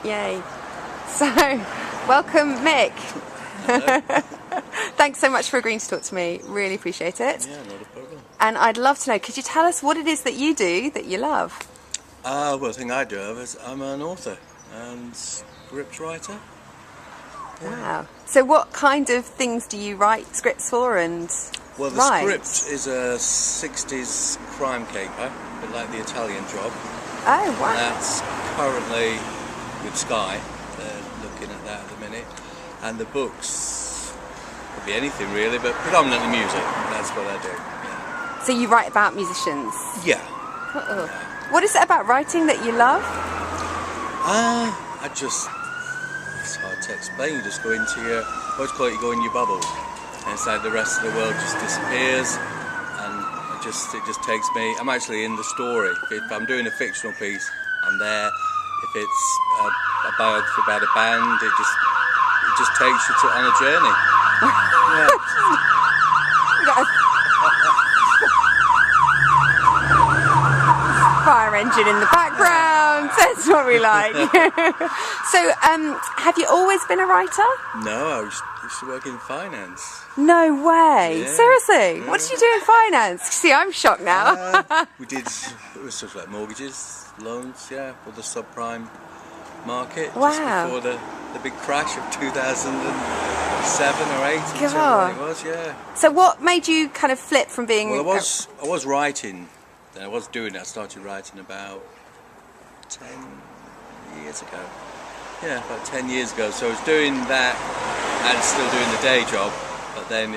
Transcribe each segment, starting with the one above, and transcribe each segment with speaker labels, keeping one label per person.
Speaker 1: Yay. So, welcome Mick. Thanks so much for agreeing to talk to me. Really appreciate it.
Speaker 2: Yeah, not a problem.
Speaker 1: And I'd love to know, could you tell us what it is that you do that you love?
Speaker 2: Well, the thing I do is I'm an author and script writer. Yeah.
Speaker 1: Wow. So what kind of things do you write scripts for and
Speaker 2: Well, the
Speaker 1: write?
Speaker 2: script is a 60s crime caper, a bit like The Italian Job.
Speaker 1: Oh, wow.
Speaker 2: And that's currently with Sky. They're looking at that at the minute. And the books could be anything really, but predominantly music. That's what I do. Yeah.
Speaker 1: So you write about musicians?
Speaker 2: Yeah.
Speaker 1: Uh-oh. What is it about writing that you love?
Speaker 2: It's hard to explain. You just go into your, I always call it, you go in your bubble. And it's like the rest of the world just disappears. And it just takes me, I'm actually in the story. If I'm doing a fictional piece, I'm there. If it's a biography about a band, it just takes you on a journey. Yeah.
Speaker 1: Fire engine in the background, that's what we like. So, have you always been a writer?
Speaker 2: No, I used to work in finance.
Speaker 1: No way.
Speaker 2: Yeah.
Speaker 1: Seriously?
Speaker 2: Yeah.
Speaker 1: What did you do in finance? See, I'm shocked now.
Speaker 2: It was stuff like mortgages, loans, yeah, for the subprime market.
Speaker 1: Wow.
Speaker 2: Just before the big crash of 2007 or 8,
Speaker 1: God.
Speaker 2: it was, yeah.
Speaker 1: So what made you kind of flip from being...
Speaker 2: Well, I was writing, and I was doing it. I started writing about 10 years ago. Yeah, about 10 years ago. So I was doing that and still doing the day job, but then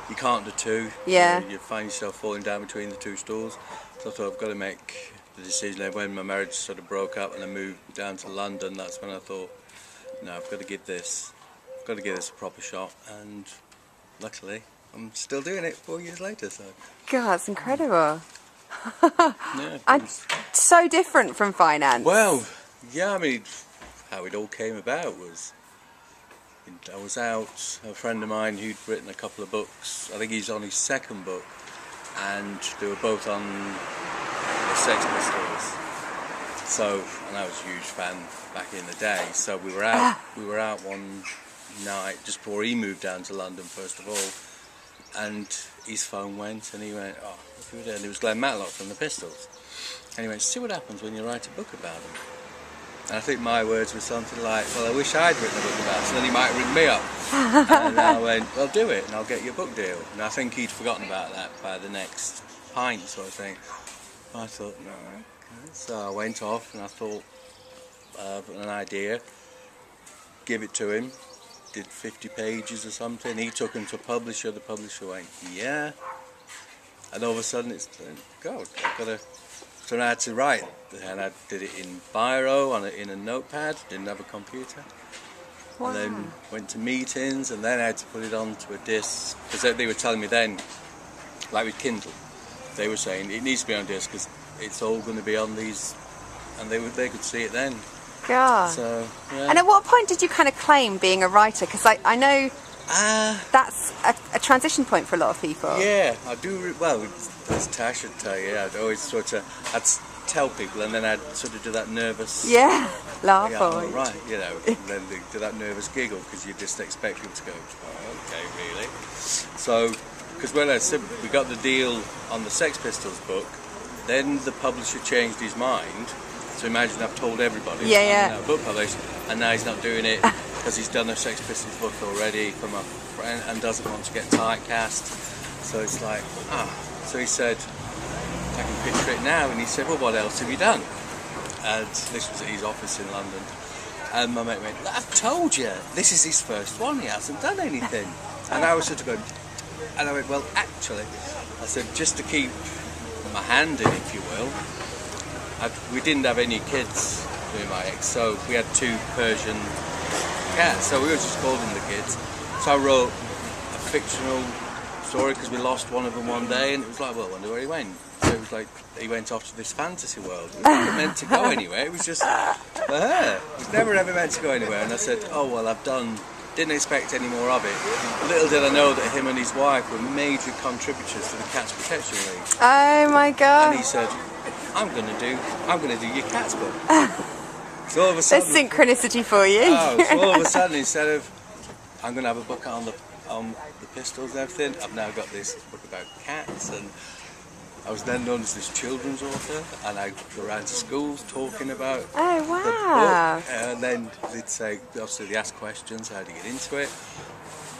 Speaker 2: you can't do two.
Speaker 1: Yeah.
Speaker 2: You find yourself falling down between the two stools. So I thought I've got to make the decision. And when my marriage sort of broke up and I moved down to London, that's when I thought, no, I've got to give this a proper shot. And luckily, I'm still doing it 4 years later. So.
Speaker 1: God, it's incredible.
Speaker 2: Yeah,
Speaker 1: And so different from finance.
Speaker 2: well, yeah, I mean, how it all came about was I was out, a friend of mine who'd written a couple of books. I think he's on his second book, and they were both on the Sex Pistols. So, and I was a huge fan back in the day. So we were out one night just before he moved down to London first of all, and his phone went, and he went, "Oh, if you were there," and it was Glenn Matlock from the Pistols. And he went, "See what happens when you write a book about them." And I think my words were something like, "Well, I wish I'd written a book about it, so then he might ring me up." And I went, "Well, do it, and I'll get you a book deal." And I think he'd forgotten about that by the next pint, sort of thing. I thought, no, okay. So I went off, and I thought of an idea, give it to him, did 50 pages or something. He took them to a publisher. The publisher went, "Yeah." And all of a sudden, it's, God, I've got to... So I had to write, and I did it in biro, in a notepad, didn't have a computer.
Speaker 1: Wow.
Speaker 2: And then went to meetings, and then I had to put it onto a disc, because they were telling me then, like with Kindle, they were saying it needs to be on disc because it's all going to be on these, and they could see it then.
Speaker 1: God.
Speaker 2: So, yeah.
Speaker 1: And at what point did you kind of claim being a writer? Because I know that's a transition point for a lot of people.
Speaker 2: Yeah, I do. Well, as Tash would tell you, I'd always I'd tell people, and then I'd sort of do that nervous.
Speaker 1: Yeah, laugh.
Speaker 2: Yeah, all right, you know, and then do that nervous giggle because you just expect people to go, "Oh, okay, really?" So, because when we got the deal on the Sex Pistols book, then the publisher changed his mind. So imagine I've told everybody,
Speaker 1: yeah.
Speaker 2: Book published, and now he's not doing it because he's done a Sex Pistols book already from a friend and doesn't want to get typecast. So it's like, So he said, "I can picture it now." And he said, "Well, what else have you done?" And this was at his office in London. And my mate went, "I've told you, this is his first one. He hasn't done anything." And I was sort of going, and I went, "Well, actually," I said, "just to keep my hand in, if you will, we didn't have any kids with my ex, so we had 2 Persian cats, so we were just called them the kids. So I wrote a fictional story because we lost one of them one day, and it was like, well, I wonder where he went. So it was like he went off to this fantasy world. It was never meant to go anywhere. It was just for her. It was never ever meant to go anywhere. And I said, "Oh well, didn't expect any more of it." Little did I know that him and his wife were major contributors to the Cats Protection League.
Speaker 1: Oh my God.
Speaker 2: And he said, I'm gonna do your Cats book." So all of a
Speaker 1: There's
Speaker 2: sudden,
Speaker 1: synchronicity for you.
Speaker 2: so all of a sudden, instead of I'm going to have a book on the pistols and everything, I've now got this book about cats, and I was then known as this children's author, and I go around to schools talking about
Speaker 1: Oh,
Speaker 2: the
Speaker 1: wow.
Speaker 2: book, and then they'd say, obviously they ask questions, how do you get into it?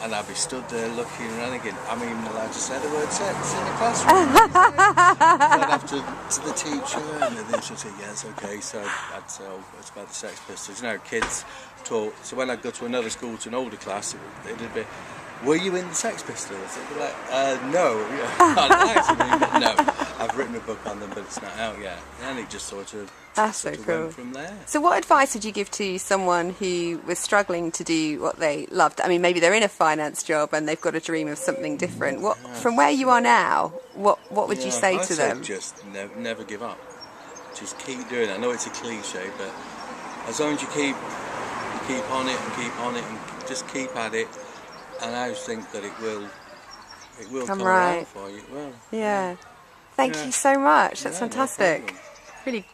Speaker 2: And I'd be stood there looking around again. I'm even allowed to say the word sex in the classroom. So I'd have to the teacher, and then she'd say, yeah, it's okay. So I'd say, oh, it's about the Sex Pistols. You know, kids talk. So when I'd go to another school, to an older class, it'd be, were you in the Sex Pistols? I'd be like, no. I'd like to be, but no. I've written a book on them, but it's not out yet. And it just sort of,
Speaker 1: That's so cool.
Speaker 2: went from there.
Speaker 1: So what advice would you give to someone who was struggling to do what they loved? I mean, maybe they're in a finance job and they've got a dream of something different. What, from where you are now, what would you say to them?
Speaker 2: Just never give up. Just keep doing it. I know it's a cliche, but as long as you keep on it and keep on it and just keep at it, and I think that it will come around for you. It will.
Speaker 1: Yeah. Thank you so much. That's fantastic.
Speaker 2: No problem.
Speaker 1: Really